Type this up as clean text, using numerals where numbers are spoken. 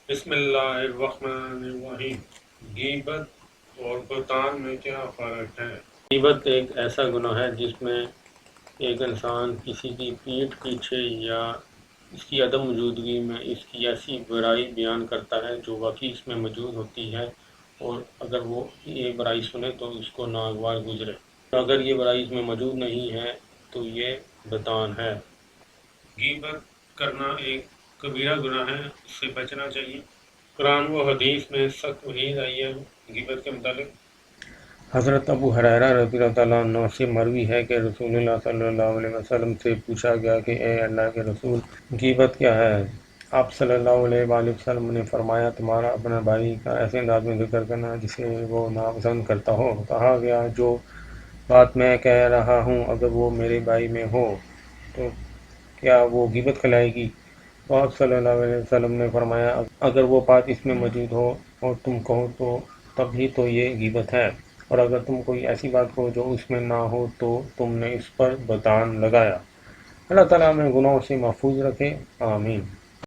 بسم اللہ الرحمن الرحیم۔ غیبت اور بہتان میں کیا فرق ہے؟ غیبت ایک ایسا گناہ ہے جس میں ایک انسان کسی کی پیٹھ پیچھے یا اس کی عدم موجودگی میں اس کی ایسی برائی بیان کرتا ہے جو واقعی اس میں موجود ہوتی ہے، اور اگر وہ یہ برائی سنے تو اس کو ناگوار گزرے۔ اگر یہ برائی اس میں موجود نہیں ہے تو یہ بہتان ہے۔ غیبت کرنا ایک کبیرہ گناہ ہے، اس سے بچنا چاہیے۔ قرآن و حدیث میں سخت وعید آئی ہے غیبت کے متعلق۔ حضرت ابو ہریرہ رضی اللہ تعالیٰ عنہ سے مروی ہے کہ رسول اللہ صلی اللہ علیہ وسلم سے پوچھا گیا کہ اے اللہ کے رسول، غیبت کیا ہے؟ آپ صلی اللہ علیہ وآلہ وسلم نے فرمایا، تمہارا اپنا بھائی کا ایسے انداز میں ذکر کرنا جسے وہ ناپسند کرتا ہو۔ کہا گیا، جو بات میں کہہ رہا ہوں اگر وہ میرے بھائی میں ہو تو کیا وہ غیبت کہلائے گی؟ تو آپ صلی اللہ علیہ وسلم نے فرمایا، اگر وہ بات اس میں موجود ہو اور تم کہو تو تب ہی تو یہ غیبت ہے، اور اگر تم کوئی ایسی بات کہو جو اس میں نہ ہو تو تم نے اس پر بہتان لگایا۔ اللہ تعالیٰ ہمیں گناہوں سے محفوظ رکھے، آمین۔